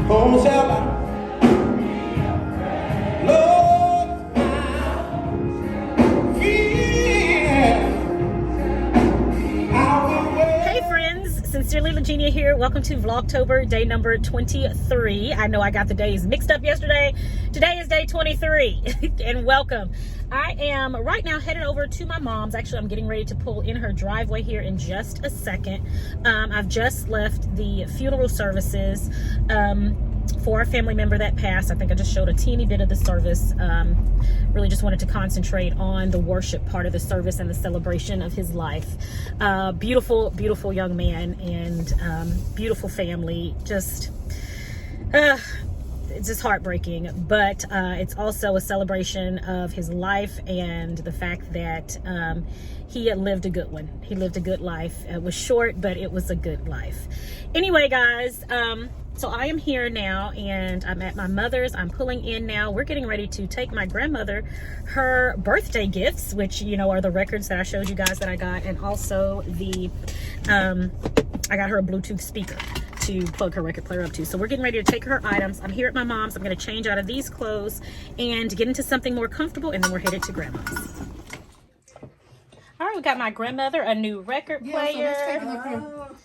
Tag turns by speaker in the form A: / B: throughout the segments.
A: Home shall I? Lord,
B: Hey friends, Sincerely Legenia here. Welcome to Vlogtober, day number 23. I know I got the days mixed up yesterday. Today is day 23 and welcome. I am right now headed over to my mom's. Actually, I'm getting ready to pull in her driveway here in just a second. I've just left the funeral services for a family member that passed. I think I just showed a teeny bit of the service. Really just wanted to concentrate on the worship part of the service and the celebration of his life. Beautiful, beautiful young man and beautiful family. It's just heartbreaking, but it's also a celebration of his life and the fact that he had lived a good one. He lived a good life. It was short, but it was a good life. Anyway, guys, so I am here now and I'm at my mother's. I'm pulling in now. We're getting ready to take my grandmother her birthday gifts, which, you know, are the records that I showed you guys that I got, and also the I got her a Bluetooth speaker to plug her record player up to. So we're getting ready to take her items. I'm here at my mom's. I'm going to change out of these clothes and get into something more comfortable, and then we're headed to grandma's. All right, we got my grandmother a new record player.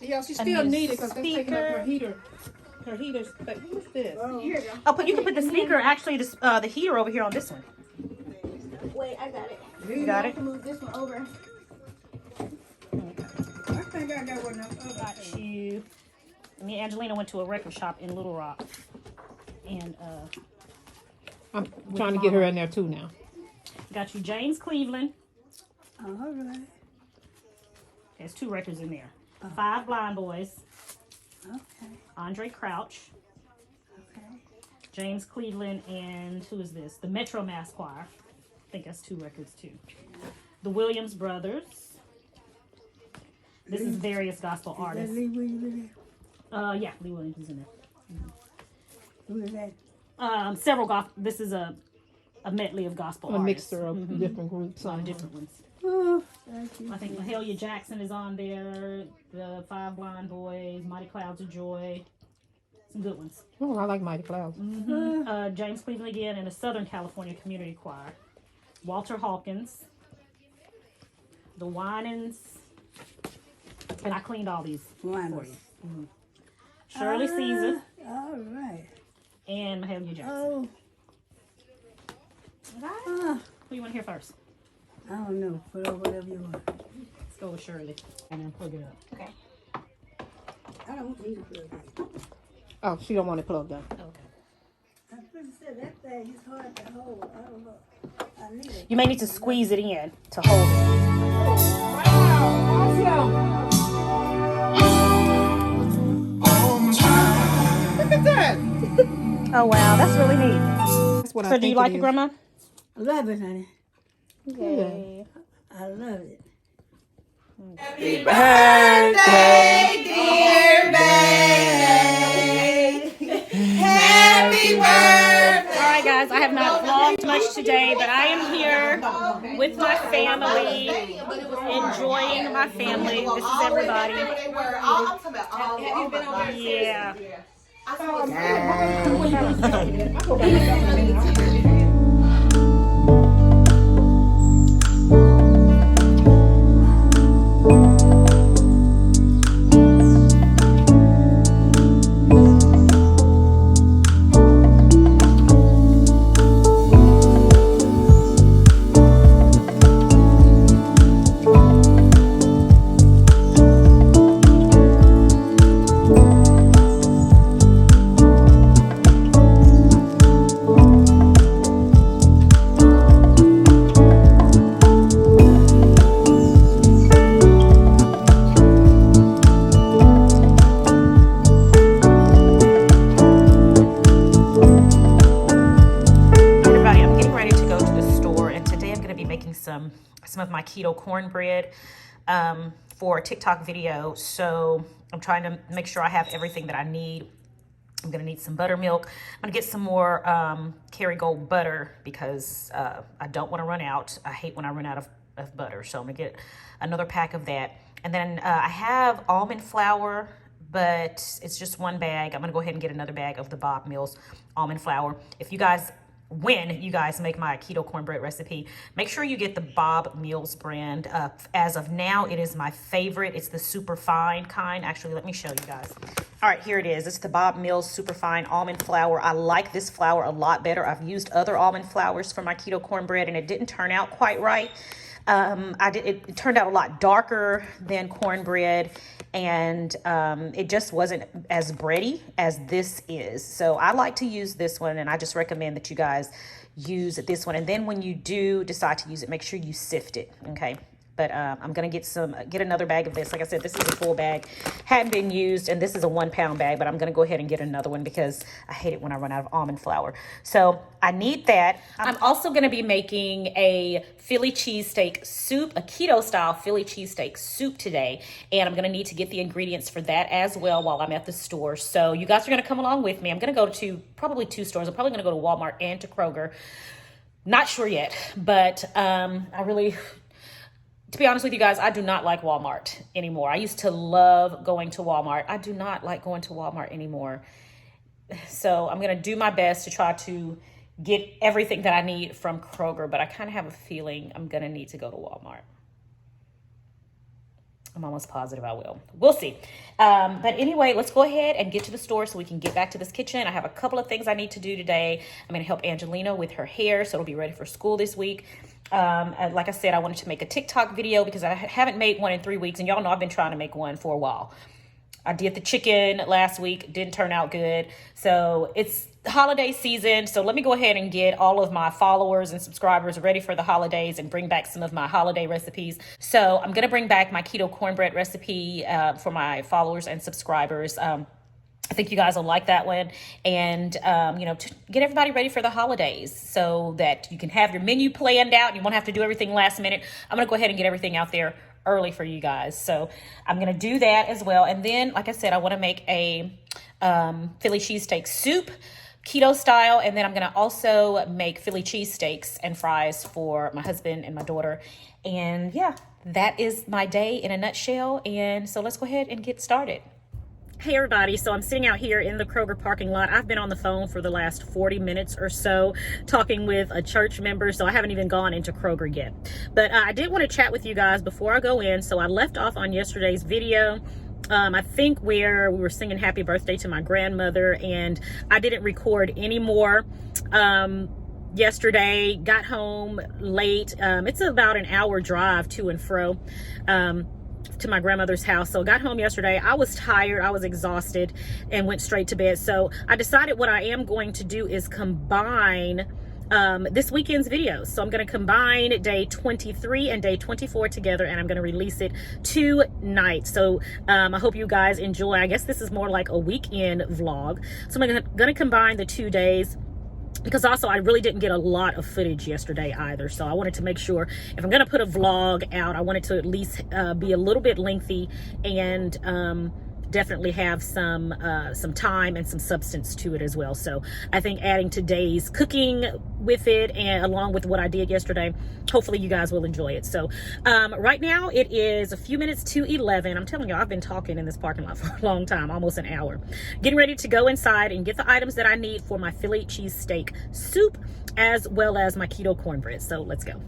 C: Yeah, she still needs it because they're taking up her heater. Her heater's, but what's this?
B: Oh, but you can put the speaker, actually, the heater over here on this one.
D: Wait, I got it.
B: You got it?
D: Move this one over.
C: I think I got one of
B: Got you. Me and Angelina went to a record shop in Little Rock. And
C: I'm trying to get her in there too now.
B: got you James Cleveland.
D: All right.
B: There's 2 records in there. 5 Blind Boys.
D: Okay.
B: Andre Crouch.
D: Okay.
B: James Cleveland, and who is this? The Metro Mass Choir. I think that's 2 records too. The Williams Brothers. This is various gospel artists.
D: Lee Williams.
B: Yeah, Lee Williams is in there.
D: Who is that?
B: Several gospel. This is a medley of gospel
C: A
B: artists.
C: mixture of different groups.
B: A lot of different ones.
D: Oh, thank you.
B: I think Mahalia Jackson is on there. The 5 Blind Boys, Mighty Clouds of Joy. Some good ones.
C: Oh, I like Mighty Clouds.
B: James Cleveland again, and the Southern California Community Choir. Walter Hawkins. The Winans. And I cleaned all these for you. Shirley Caesar.
D: All right.
B: And Mahalia Jackson.
D: Oh,
B: Right. Who you want to hear first?
D: I don't know. Put on whatever you want.
B: Let's go with Shirley. And then plug it up. Okay.
D: I don't need to put it.
C: Oh, she don't want it plugged up.
B: Okay.
D: I couldn't say that thing is hard to hold. I don't know. I need it.
B: You may need to squeeze it in to hold it.
C: Look at that.
B: Oh, wow. That's really neat.
C: That's what
B: So do you like it, Grandma?
D: I love it, honey.
B: Yay.
D: I love it.
A: Happy birthday, dear babe. Happy birthday.
B: All right, guys. I have not vlogged much today, but I am here with my family, enjoying my family. This is everybody. Yeah. Some of my keto cornbread for a TikTok video. So I'm trying to make sure I have everything that I need. I'm gonna need some buttermilk. I'm gonna get some more Kerrygold butter because I don't want to run out. I hate when I run out of butter. So I'm gonna get another pack of that. And then I have almond flour, but it's just one bag. I'm gonna go ahead and get another bag of the Bob Mills almond flour. If you guys, when you guys make my keto cornbread recipe, make sure you get the Bob Mills brand. As of now, it is my favorite. It's the super fine kind. Actually, let me show you guys. All right, here it is. It's the Bob Mills super fine almond flour. I like this flour a lot better. I've used other almond flours for my keto cornbread and it didn't turn out quite right. It turned out a lot darker than cornbread, and it just wasn't as bready as this is. So I like to use this one, and I just recommend that you guys use this one. And then when you do decide to use it, make sure you sift it, okay? But I'm gonna get another bag of this. Like I said, this is a full bag, hadn't been used, and this is a 1 pound bag, but I'm gonna go ahead and get another one because I hate it when I run out of almond flour. So I need that. I'm also gonna be making a Philly cheesesteak soup, a keto style Philly cheesesteak soup today. And I'm gonna need to get the ingredients for that as well while I'm at the store. So you guys are gonna come along with me. I'm gonna go to probably 2 stores. I'm probably gonna go to Walmart and to Kroger. Not sure yet, but to be honest with you guys, I do not like Walmart anymore. I used to love going to Walmart. I do not like going to Walmart anymore. So I'm going to do my best to try to get everything that I need from Kroger, but I kind of have a feeling I'm going to need to go to Walmart. I'm almost positive I will. We'll see. But anyway, let's go ahead and get to the store so we can get back to this kitchen. I have a couple of things I need to do today. I'm going to help Angelina with her hair, so it'll be ready for school this week. Like I said, I wanted to make a TikTok video because I haven't made one in 3 weeks, and y'all know I've been trying to make one for a while. I did the chicken last week, didn't turn out good. So it's holiday season, so let me go ahead and get all of my followers and subscribers ready for the holidays and bring back some of my holiday recipes. So I'm gonna bring back my keto cornbread recipe for my followers and subscribers. I think you guys will like that one, and to get everybody ready for the holidays so that you can have your menu planned out and you won't have to do everything last minute. I'm gonna go ahead and get everything out there early for you guys. So I'm gonna do that as well. And then, like I said, I wanna make a Philly cheesesteak soup, keto style, and then I'm gonna also make Philly cheesesteaks and fries for my husband and my daughter. And yeah, that is my day in a nutshell. And so let's go ahead and get started. Hey everybody, so I'm sitting out here in the Kroger parking lot. I've been on the phone for the last 40 minutes or so talking with a church member, so I haven't even gone into Kroger yet. But I did want to chat with you guys before I go in. So I left off on yesterday's video, I think, where we were singing happy birthday to my grandmother, and I didn't record anymore. Yesterday, got home late. It's about an hour drive to and fro to my grandmother's house. So got home yesterday. I was tired, I was exhausted, and went straight to bed. So I decided what I am going to do is combine this weekend's videos. So I'm going to combine day 23 and day 24 together, and I'm going to release it tonight. So I hope you guys enjoy. I guess this is more like a weekend vlog. So I'm going to combine the 2 days, because also I really didn't get a lot of footage yesterday either. So I wanted to make sure if I'm going to put a vlog out, I wanted to at least be a little bit lengthy and definitely have some time and some substance to it as well. So I think adding today's cooking with it, and along with what I did yesterday, hopefully you guys will enjoy it. So right now it is a few minutes to 11. I'm telling you, I've been talking in this parking lot for a long time, almost an hour. Getting ready to go inside and get the items that I need for my Philly cheesesteak soup, as well as my keto cornbread. So let's go.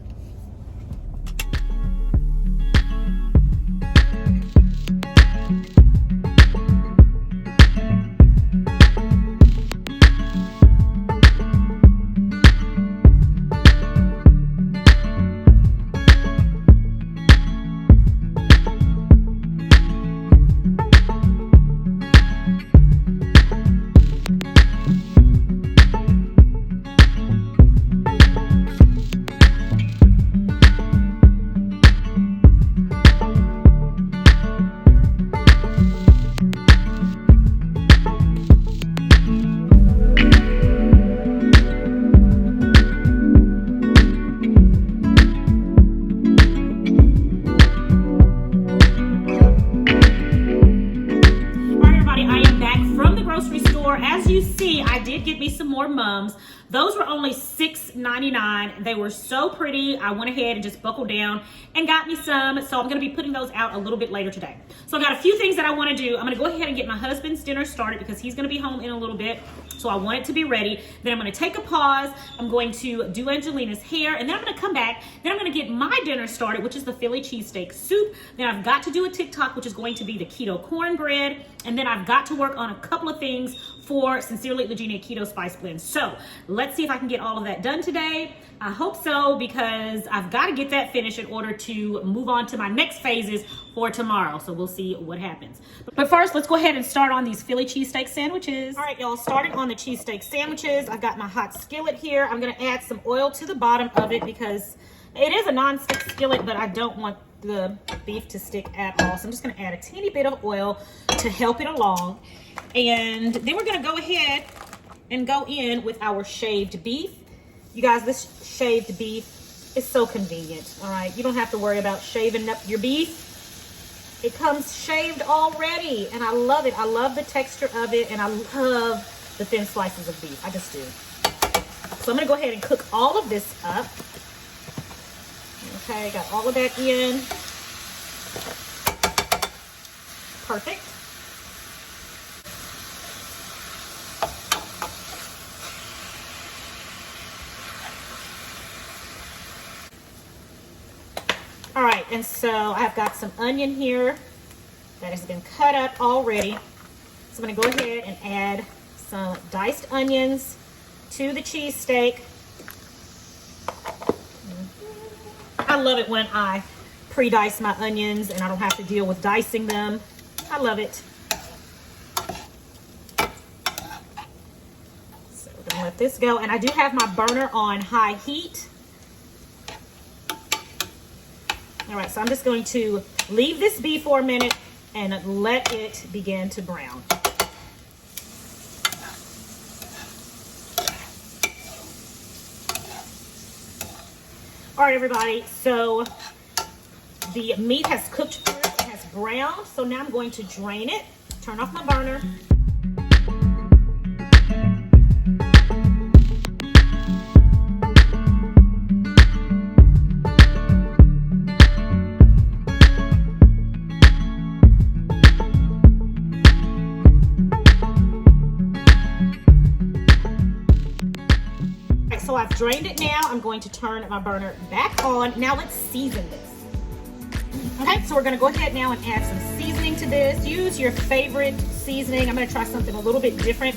B: Those were only $6.99. They were so pretty. I went ahead and just buckled down and got me some. So I'm gonna be putting those out a little bit later today. So I got a few things that I wanna do. I'm gonna go ahead and get my husband's dinner started because he's gonna be home in a little bit. So I want it to be ready. Then I'm gonna take a pause. I'm going to do Angelina's hair, and then I'm gonna come back. Then I'm gonna get my dinner started, which is the Philly cheesesteak soup. Then I've got to do a TikTok, which is going to be the keto cornbread. And then I've got to work on a couple of things for Sincerely Legenia Keto Spice Blend. So let's see if I can get all of that done today. I hope so, because I've got to get that finished in order to move on to my next phases for tomorrow. So we'll see what happens. But first, let's go ahead and start on these Philly cheesesteak sandwiches. All right, y'all, starting on the cheesesteak sandwiches. I've got my hot skillet here. I'm gonna add some oil to the bottom of it because it is a non-stick skillet, but I don't want the beef to stick at all. So I'm just gonna add a teeny bit of oil to help it along. And then we're gonna go ahead and go in with our shaved beef. You guys, this shaved beef is so convenient, all right? You don't have to worry about shaving up your beef. It comes shaved already, and I love it. I love the texture of it, and I love the thin slices of beef. I just do. So I'm gonna go ahead and cook all of this up. Okay, got all of that in. Perfect. All right, and so I've got some onion here that has been cut up already. So I'm gonna go ahead and add some diced onions to the cheesesteak. I love it when I pre-dice my onions and I don't have to deal with dicing them. I love it. So we're gonna let this go. And I do have my burner on high heat. All right, so I'm just going to leave this be for a minute and let it begin to brown. All right, everybody, so the meat has cooked through, it has browned, so now I'm going to drain it, turn off my burner. So I've drained it now. I'm going to turn my burner back on. Now let's season this. Okay, so we're gonna go ahead now and add some seasoning to this. Use your favorite seasoning. I'm gonna try something a little bit different.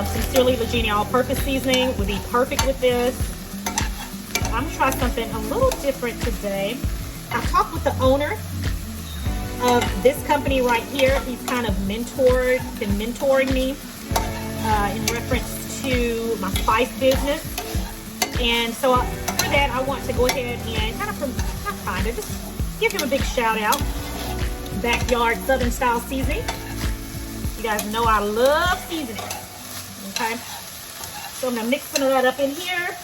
B: Sincerely Legenia all-purpose seasoning would be perfect with this. I'm gonna try something a little different today. I talked with the owner of this company right here. He's kind of been mentoring me in reference to my spice business. And so for that, I want to go ahead and just give him a big shout out. Backyard Southern style seasoning. You guys know I love seasoning. Okay. So I'm gonna mix some of that up in here.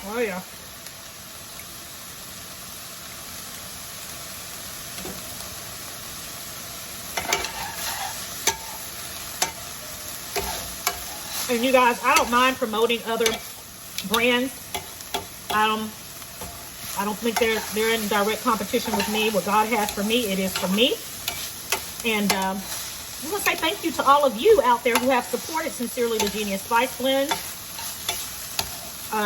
B: Oh yeah. And you guys, I don't mind promoting other brands. I don't think they're in direct competition with me. What God has for me, it is for me. And I want to say thank you to all of you out there who have supported Sincerely Legenia Spice Blend.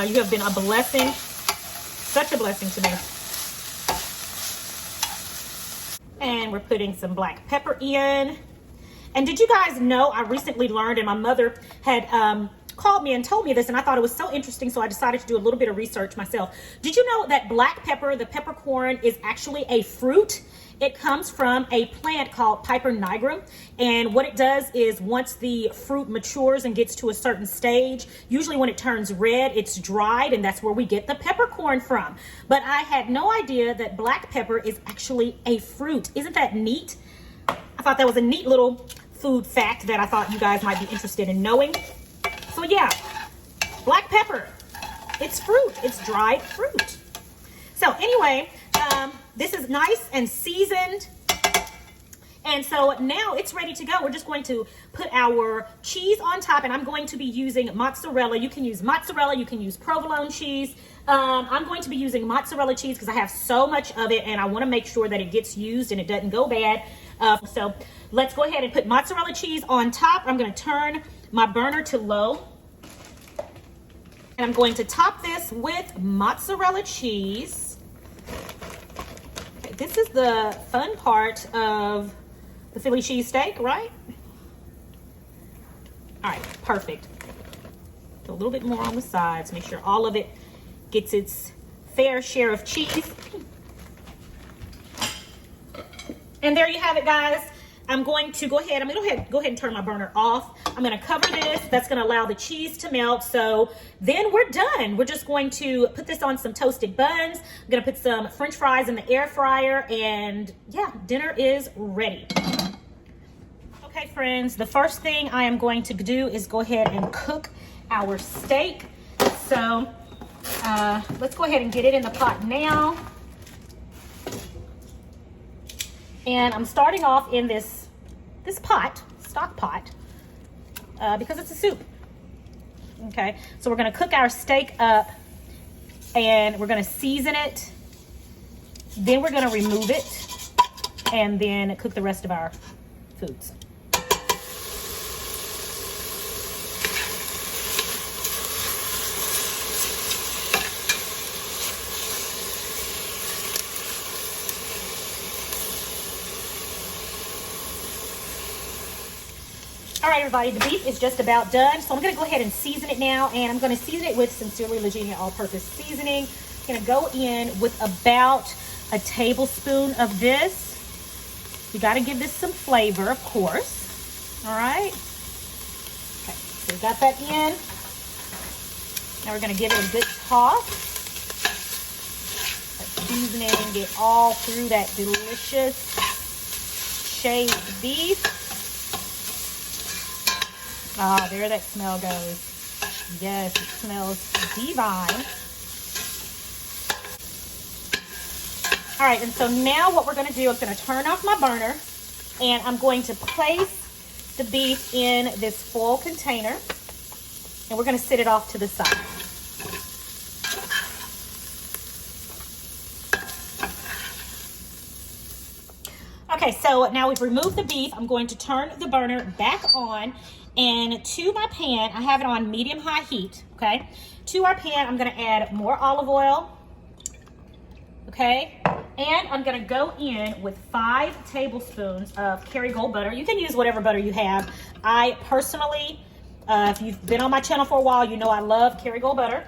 B: You have been a blessing, such a blessing to me. And we're putting some black pepper in. And did you guys know, I recently learned, and my mother had called me and told me this, and I thought it was so interesting, so I decided to do a little bit of research myself. Did you know that black pepper, the peppercorn, is actually a fruit? It comes from a plant called Piper nigrum, and what it does is once the fruit matures and gets to a certain stage, usually when it turns red, it's dried, and that's where we get the peppercorn from. But I had no idea that black pepper is actually a fruit. Isn't that neat? I thought that was a neat little food fact that I thought you guys might be interested in knowing. So yeah, black pepper, it's fruit, it's dried fruit. So anyway, this is nice and seasoned. And so now it's ready to go. We're just going to put our cheese on top, and I'm going to be using mozzarella. You can use mozzarella, you can use provolone cheese. I'm going to be using mozzarella cheese because I have so much of it, and I want to make sure that it gets used and it doesn't go bad. So let's go ahead and put mozzarella cheese on top. I'm going to turn my burner to low, and I'm going to top this with mozzarella cheese. Okay, this is the fun part of the Philly cheesesteak, right? All right, perfect. Put a little bit more on the sides. Make sure all of it gets its fair share of cheese. And there you have it, guys. I'm going to go ahead and turn my burner off. I'm going to cover this. That's going to allow the cheese to melt. So then we're done. We're just going to put this on some toasted buns. I'm going to put some French fries in the air fryer, and yeah, dinner is ready. Okay, friends, the first thing I am going to do is go ahead and cook our steak. So let's go ahead and get it in the pot now. And I'm starting off in this pot, stock pot, because it's a soup. Okay, so we're gonna cook our steak up, and we're gonna season it. Then we're gonna remove it, and then cook the rest of our foods. All right, everybody, the beef is just about done. So I'm gonna go ahead and season it now, and I'm gonna season it with Sincerely Legenia all-purpose seasoning. I'm gonna go in with about a tablespoon of this. You gotta give this some flavor, of course. All right. Okay, so we got that in. Now we're gonna give it a good toss. That seasoning get all through that delicious shaved beef. Ah, there that smell goes. Yes, it smells divine. All right, and so now what we're gonna do is gonna turn off my burner, and I'm going to place the beef in this foil container, and we're gonna sit it off to the side. Okay, so now we've removed the beef. I'm going to turn the burner back on, and to my pan, I have it on medium-high heat, okay? To our pan, I'm gonna add more olive oil, okay? And I'm gonna go in with 5 tablespoons of Kerrygold butter. You can use whatever butter you have. I personally, if you've been on my channel for a while, you know I love Kerrygold butter.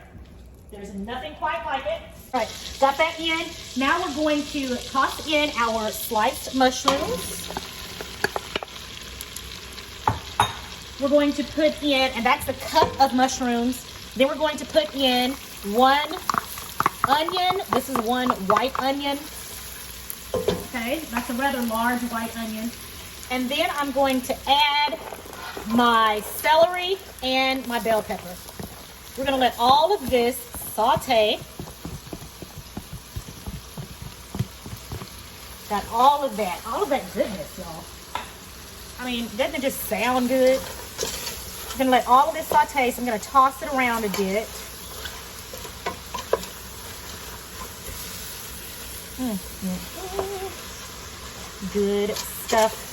B: There's nothing quite like it. All right, got that in. Now we're going to toss in our sliced mushrooms. We're going to put in, and that's a cup of mushrooms. Then we're going to put in 1 onion. This is 1 white onion. Okay, that's a rather large white onion. And then I'm going to add my celery and my bell pepper. We're gonna let all of this saute. Got all of that goodness, y'all. I mean, doesn't it just sound good? I'm gonna let all of this saute, so I'm gonna toss it around a bit. Good stuff.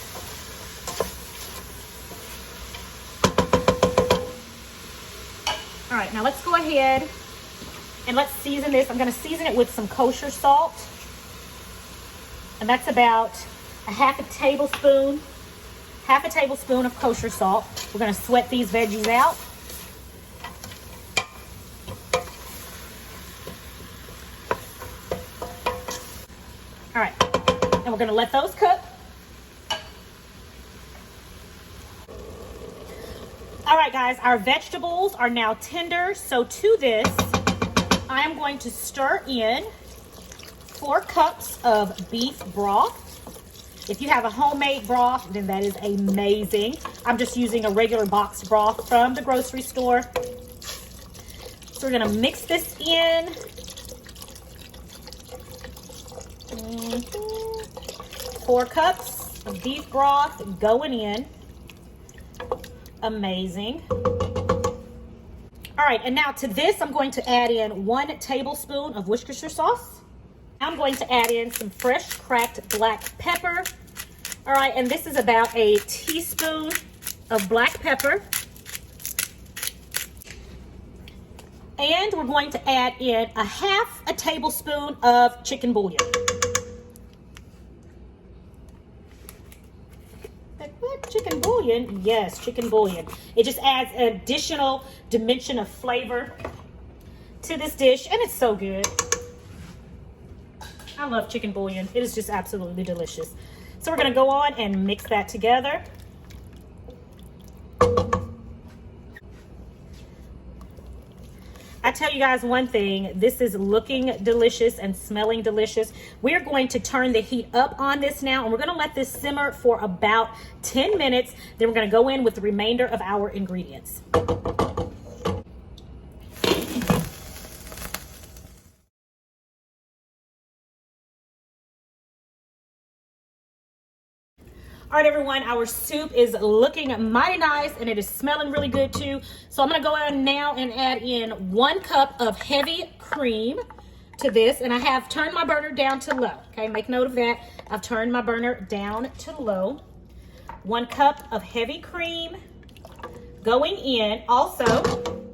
B: All right, now let's go ahead and let's season this. I'm gonna season it with some kosher salt. And that's about a half a tablespoon of kosher salt. We're gonna sweat these veggies out. All right, and we're gonna let those cook. All right, guys, our vegetables are now tender. So to this, I am going to stir in 4 cups of beef broth. If you have a homemade broth, then that is amazing. I'm just using a regular boxed broth from the grocery store. So we're gonna mix this in. 4 cups. of beef broth going in. Amazing. All right, and now to this, I'm going to add in 1 tablespoon of Worcestershire sauce. I'm going to add in some fresh cracked black pepper. All right, and this is about a teaspoon of black pepper. And we're going to add in a 1/2 tablespoon of chicken bouillon. What? Chicken bouillon? Yes, chicken bouillon. It just adds an additional dimension of flavor to this dish, and it's so good. I love chicken bouillon. It is just absolutely delicious. So we're going to go on and mix that together. I tell you guys one thing, this is looking delicious and smelling delicious. We're going to turn the heat up on this now, and we're going to let this simmer for about 10 minutes. Then we're going to go in with the remainder of our ingredients. All right, everyone, our soup is looking mighty nice, and it is smelling really good too. So I'm gonna go in now and add in 1 cup of heavy cream to this, and I have turned my burner down to low. Okay, make note of that. I've turned my burner down to low. 1 cup of heavy cream going in. Also,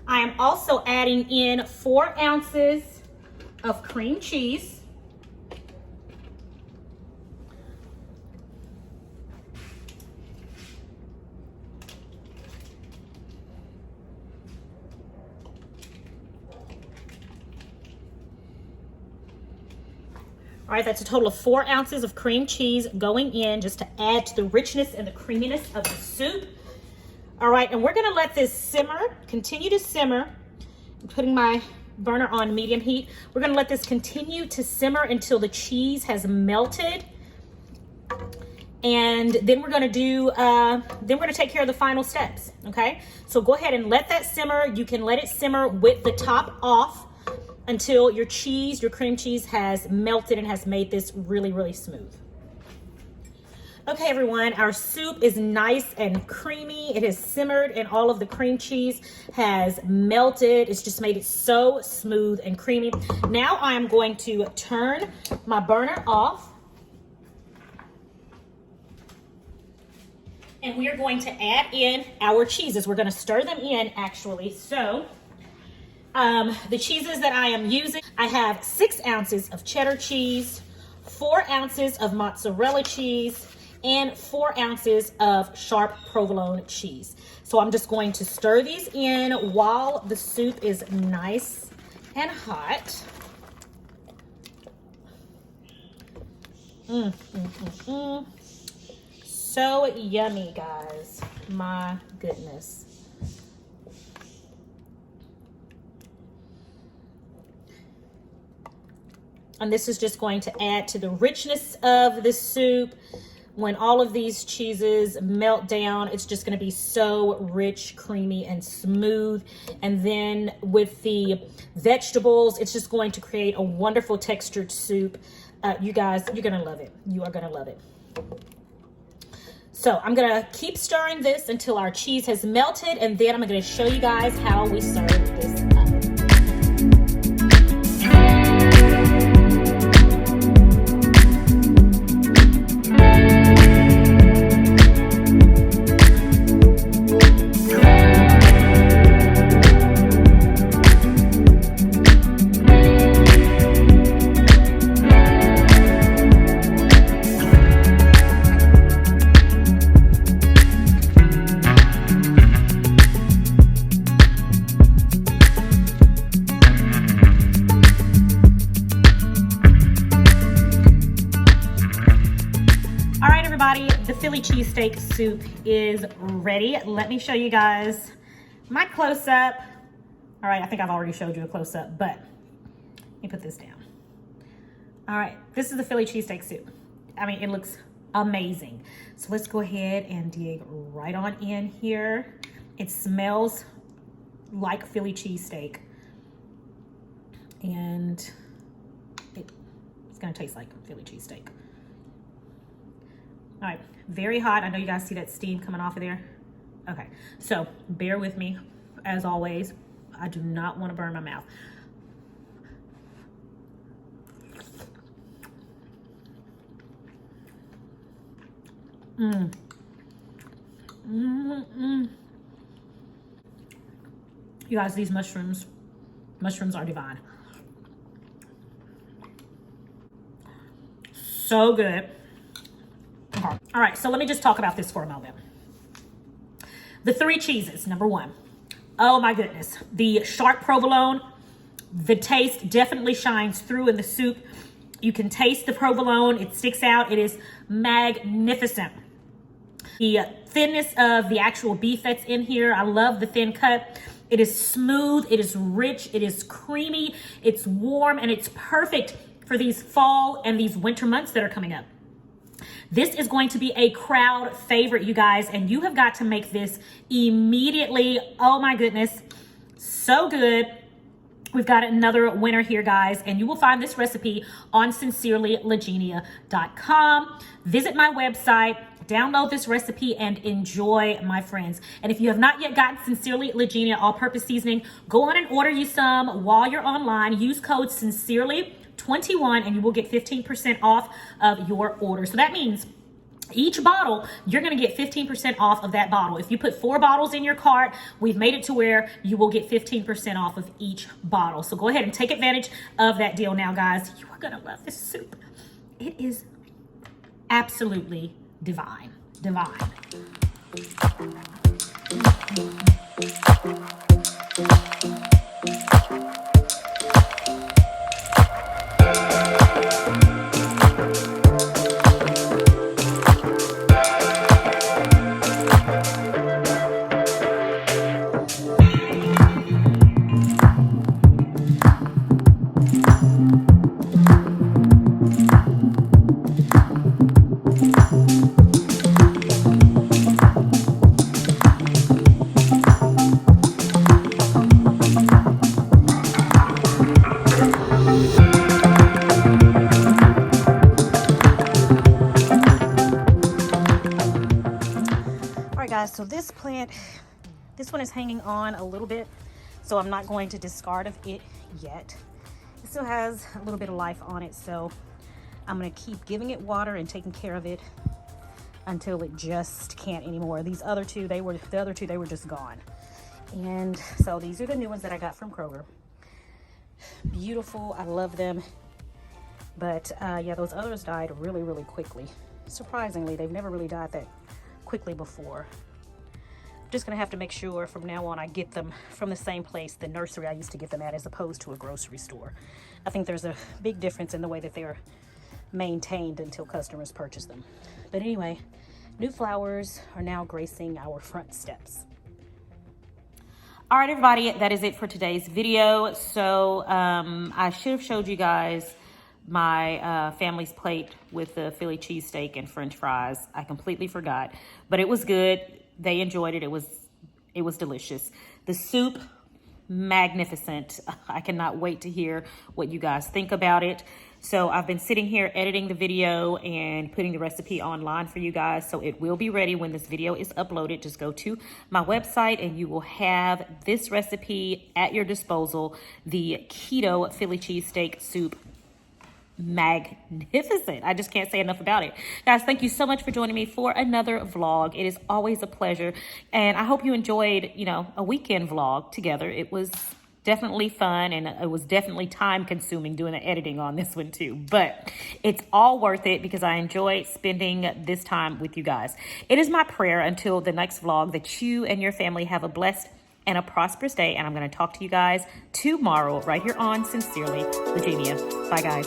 B: I am also adding in 4 ounces of cream cheese. All right, that's a total of 4 ounces of cream cheese going in just to add to the richness and the creaminess of the soup. All right, and we're gonna let this simmer, continue to simmer. I'm putting my burner on medium heat. We're gonna let this continue to simmer until the cheese has melted. And then we're gonna take care of the final steps, okay? So go ahead and let that simmer. You can let it simmer with the top off until your cream cheese has melted and has made this really, really smooth. Okay, everyone, our soup is nice and creamy. It has simmered and all of the cream cheese has melted. It's just made it so smooth and creamy. Now I am going to turn my burner off. And we are going to add in our cheeses. We're gonna stir them in, actually. So, the cheeses that I am using, I have 6 ounces of cheddar cheese, 4 ounces of mozzarella cheese, and 4 ounces of sharp provolone cheese. So I'm just going to stir these in while the soup is nice and hot. So yummy, guys. My goodness. And this is just going to add to the richness of the soup. When all of these cheeses melt down, it's just going to be so rich, creamy, and smooth. And then with the vegetables, it's just going to create a wonderful textured soup. You guys, you're going to love it. You are going to love it. So I'm going to keep stirring this until our cheese has melted, and then I'm going to show you guys how we serve this up. The Philly cheesesteak soup is ready. Let me show you guys my close-up. All right, I think I've already showed you a close-up, but let me put this down. All right, this is the Philly cheesesteak soup. I mean, it looks amazing. So let's go ahead and dig right on in here. It smells like Philly cheesesteak, and it's gonna taste like Philly cheesesteak. All right, very hot. I know you guys see that steam coming off of there. Okay, so bear with me. As always, I do not want to burn my mouth. You guys, these mushrooms are divine. So good. Okay. All right, so let me just talk about this for a moment. The 3 cheeses, number 1. Oh my goodness. The sharp provolone, the taste definitely shines through in the soup. You can taste the provolone. It sticks out. It is magnificent. The thinness of the actual beef that's in here, I love the thin cut. It is smooth, it is rich, it is creamy, it's warm, and it's perfect for these fall and these winter months that are coming up. This is going to be a crowd favorite, you guys, and you have got to make this immediately. Oh my goodness, so good. We've got another winner here, guys, and you will find this recipe on sincerelylagenia.com. Visit my website, download this recipe, and enjoy, my friends. And if you have not yet gotten Sincerely Lagenia all-purpose seasoning, go on and order you some while you're online. Use code SINCERELY21 and you will get 15% off of your order. So that means each bottle, you're going to get 15% off of that bottle. If you put 4 bottles in your cart, we've made it to where you will get 15% off of each bottle. So go ahead and take advantage of that deal now, guys. You are going to love this soup. It is absolutely divine. Divine. So this plant, this one is hanging on a little bit, so I'm not going to discard of it yet. It still has a little bit of life on it, so I'm going to keep giving it water and taking care of it until it just can't anymore. These other two, they were just gone. And so these are the new ones that I got from Kroger. Beautiful, I love them. But yeah, those others died really, really quickly. Surprisingly, they've never really died that quickly before. Just gonna have to make sure from now on I get them from the same place, the nursery I used to get them at, as opposed to a grocery store. I think there's a big difference in the way that they're maintained until customers purchase them. But anyway, new flowers are now gracing our front steps. All right, everybody, that is it for today's video. So I should have showed you guys my family's plate with the Philly cheesesteak and French fries. I completely forgot, but it was good. They enjoyed it. It was delicious. The soup, magnificent. I cannot wait to hear what you guys think about it. So I've been sitting here editing the video and putting the recipe online for you guys. So it will be ready when this video is uploaded. Just go to my website and you will have this recipe at your disposal. The keto Philly cheesesteak soup. Magnificent. I just can't say enough about it. Guys, thank you so much for joining me for another vlog. It is always a pleasure, and I hope you enjoyed, you know, a weekend vlog together. It was definitely fun, and it was definitely time consuming doing the editing on this one too, but it's all worth it because I enjoy spending this time with you guys. It is my prayer until the next vlog that you and your family have a blessed and a prosperous day, and I'm going to talk to you guys tomorrow right here on Sincerely Lagenia. Bye, guys.